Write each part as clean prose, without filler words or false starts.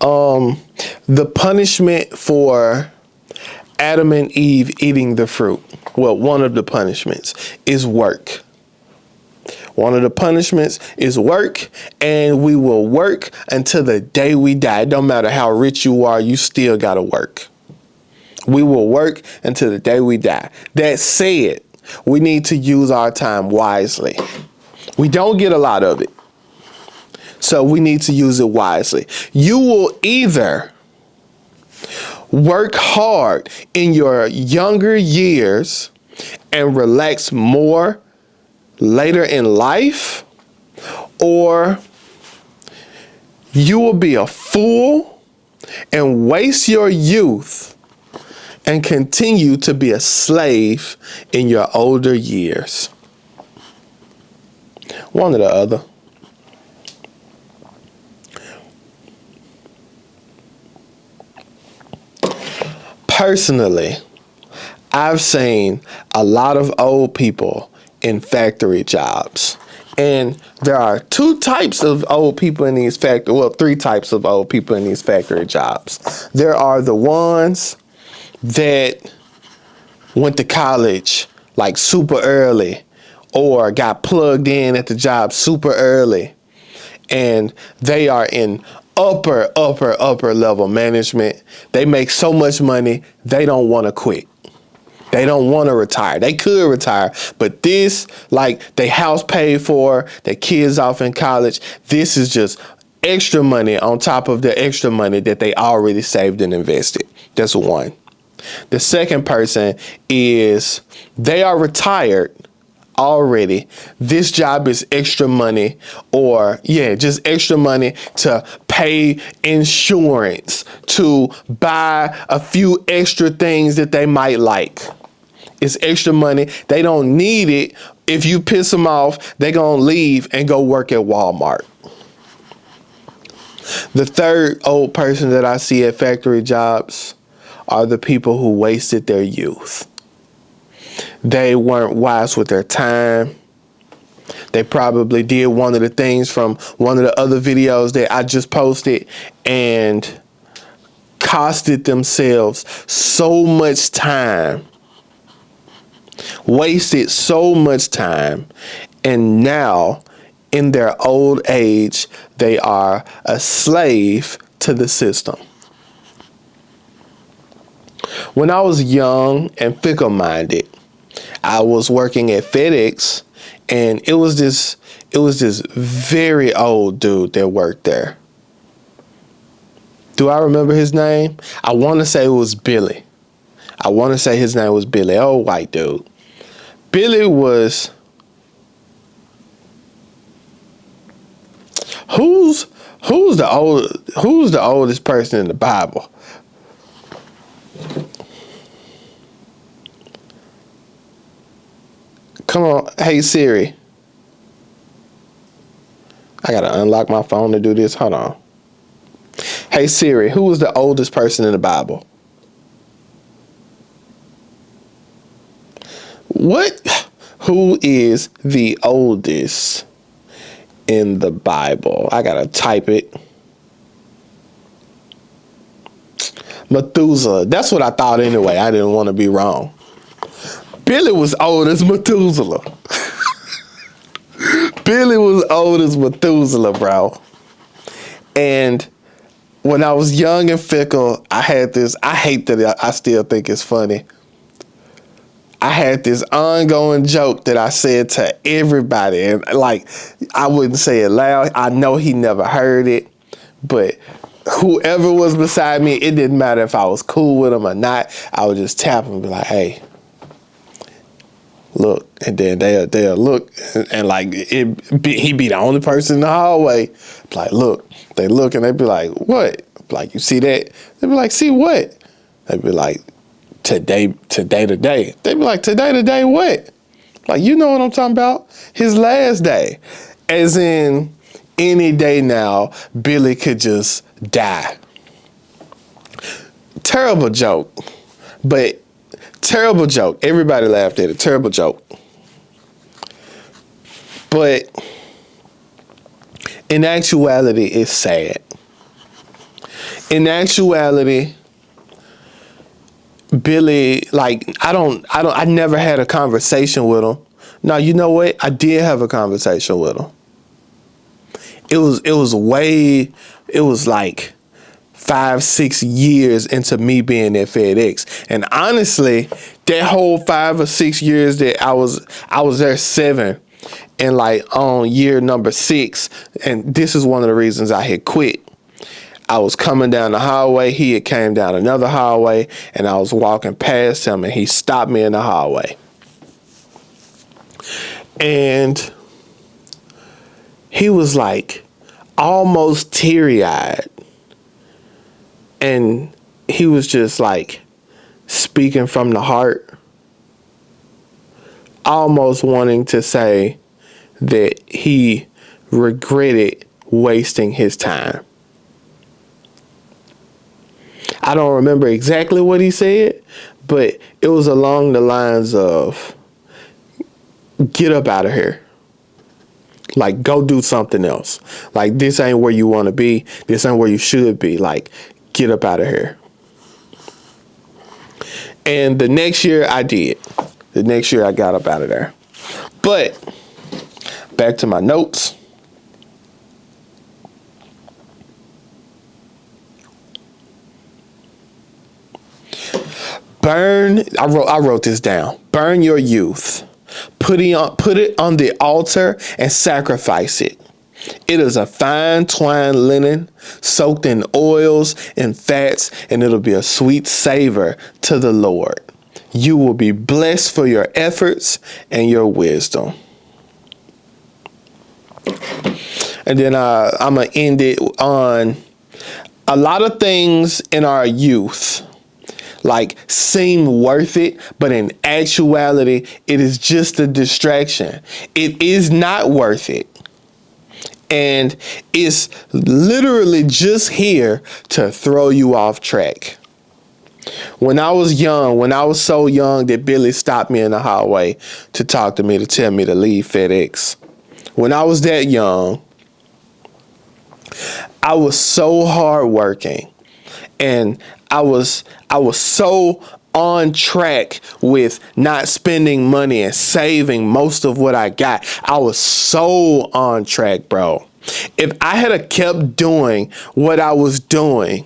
The punishment for Adam and Eve eating the fruit. Well, one of the punishments is work. One of the punishments is work, and we will work until the day we die. It don't matter how rich you are, you still gotta work. We will work until the day we die. That said, we need to use our time wisely. We don't get a lot of it, so we need to use it wisely. You will either work hard in your younger years and relax more later in life, or you will be a fool and waste your youth and continue to be a slave in your older years. One or the other. Personally, I've seen a lot of old people in factory jobs. And there are two types of old people in these three types of old people in these factory jobs. There are the ones that went to college like super early or got plugged in at the job super early, and they are in upper level management. They make so much money, they don't want to quit. They don't want to retire. They could retire, but this, like, they house paid for, their kids off in college. This is just extra money on top of the extra money that they already saved and invested. That's one. The second person is they are retired already. This job is extra money, or just extra money to pay insurance, to buy a few extra things that they might like. It's extra money. They don't need it. If you piss them off, they're going to leave and go work at Walmart. The third old person that I see at factory jobs are the people who wasted their youth. They weren't wise with their time. They probably did one of the things from one of the other videos that I just posted and costed themselves so much time. Wasted so much time, and now in their old age, they are a slave to the system. When I was young and fickle-minded, I was working at FedEx, and it was this very old dude that worked there. Do I remember his name? I want to say it was Billy. I want to say his name was Billy. Old white dude. Billy was... Who's the oldest person in the Bible? Come on, hey Siri. I gotta unlock my phone to do this. Hold on. Hey Siri, who was the oldest person in the Bible? What? Who is the oldest in the Bible? I gotta type it. Methuselah. That's what I thought anyway. I didn't want to be wrong. Billy was old as Methuselah. Billy was old as Methuselah, bro. And when I was young and fickle, I hate that I still think it's funny. I had this ongoing joke that I said to everybody, and like, I wouldn't say it loud. I know he never heard it, but whoever was beside me, it didn't matter if I was cool with him or not. I would just tap him and be like, hey, look. And then they'll look, and like, he'd be the only person in the hallway. Like, look. They look and they'd be like, what? Like, you see that? They'd be like, see what? They'd be like, today. They'd be like, today what? Like, you know what I'm talking about? His last day. As in, any day now, Billy could just die. Terrible joke. But terrible joke. Everybody laughed at it. Terrible joke. But in actuality, it's sad. In actuality, Billy, like, I never had a conversation with him. No, you know what? I did have a conversation with him. It was like 5-6 years into me being at FedEx. And honestly, that whole 5 or 6 years that I was there 7, and like on year number 6, and this is one of the reasons I had quit. I was coming down the highway. He had came down another highway, and I was walking past him, and he stopped me in the highway. And he was like almost teary-eyed. And he was just like speaking from the heart, almost wanting to say that he regretted wasting his time. I don't remember exactly what he said, but it was along the lines of, get up out of here. Like, go do something else. Like, this ain't where you want to be. This ain't where you should be. Like, get up out of here. And the next year I did. The next year I got up out of there. But back to my notes. I wrote this down. Burn your youth. Put it on the altar and sacrifice it. It is a fine twined linen soaked in oils and fats, and it'll be a sweet savor to the Lord. You will be blessed for your efforts and your wisdom. And then I'm going to end it on a lot of things in our youth like seem worth it, but in actuality, it is just a distraction. It is not worth it. And it's literally just here to throw you off track. When I was young, when I was so young that Billy stopped me in the highway to talk to me, to tell me to leave FedEx. When I was that young, I was so hardworking, and I was so on track with not spending money and saving most of what I got. I was so on track, bro. If I had kept doing what I was doing,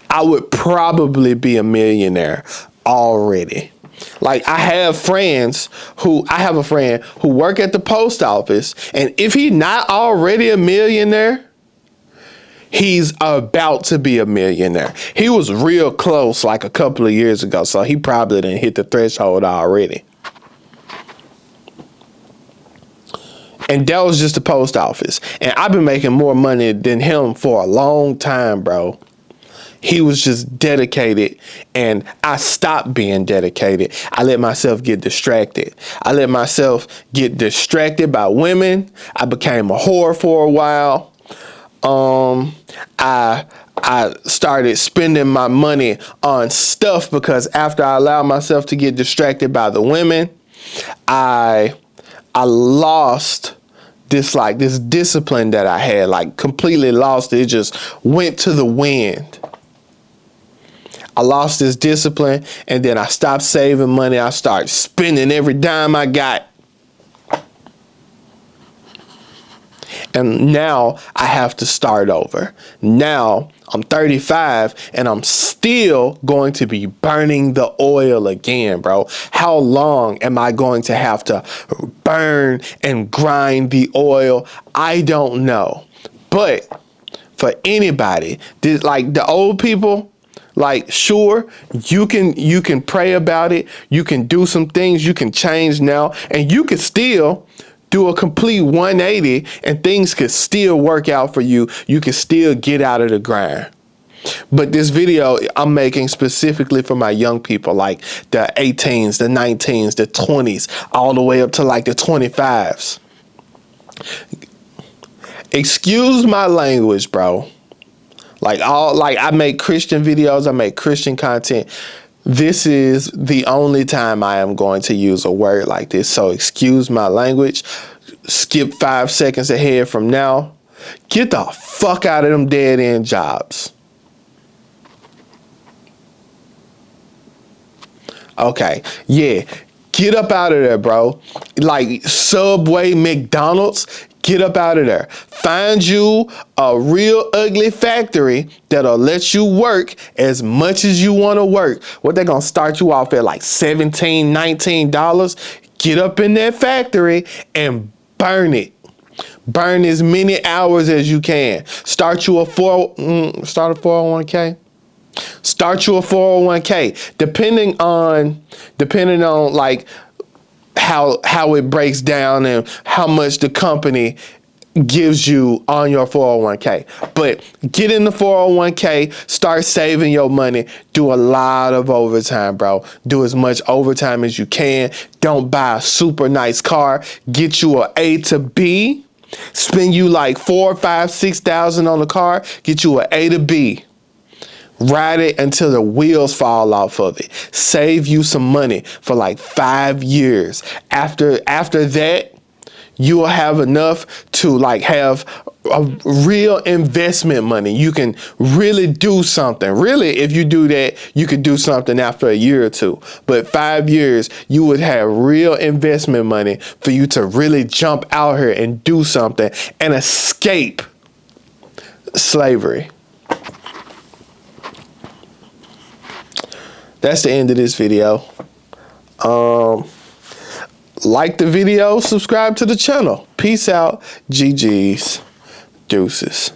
I would probably be a millionaire already. Like, I have a friend who work at the post office, and if he's not already a millionaire, he's about to be a millionaire. He was real close like a couple of years ago, so he probably didn't hit the threshold already. And that was just the post office. And I've been making more money than him for a long time, bro. He was just dedicated, and I stopped being dedicated. I let myself get distracted. I let myself get distracted by women. I became a whore for a while. I started spending my money on stuff because after I allowed myself to get distracted by the women, I lost this discipline that I had, like completely lost it. It just went to the wind. I lost this discipline, and then I stopped saving money. I started spending every dime I got. And now I have to start over. Now I'm 35 and I'm still going to be burning the oil again, bro. How long am I going to have to burn and grind the oil? I don't know. But for anybody, like the old people, like, sure, you can pray about it. You can do some things. You can change now, and you can still do a complete 180, and things could still work out for you. You can still get out of the grind. But this video I'm making specifically for my young people, like the 18s, the 19s, the 20s, all the way up to like the 25s. Excuse my language, bro. I make Christian videos, I make Christian content. This is the only time I am going to use a word like this. So excuse my language. Skip 5 seconds ahead from now. Get the fuck out of them dead end jobs. Okay, yeah. Get up out of there, bro. Like Subway, McDonald's, get up out of there. Find you a real ugly factory that'll let you work as much as you want to work. What, they gonna start you off at like $17, $19? Get up in that factory and burn it. Burn as many hours as you can. Start a 401k. Start you a 401k, depending on like how it breaks down and how much the company gives you on your 401k. But get in the 401k, start saving your money, do a lot of overtime, bro. Do as much overtime as you can. Don't buy a super nice car. Get you a A to B. Spend you like $4,000, $5,000, $6,000 on the car. Get you a A to B. Ride it until the wheels fall off of it. Save you some money for like 5 years. After that, you will have enough to like have a real investment money. You can really do something. Really, if you do that, you could do something after a year or two. But 5 years, you would have real investment money for you to really jump out here and do something and escape slavery. That's the end of this video. Like the video, subscribe to the channel. Peace out. GG's. Deuces.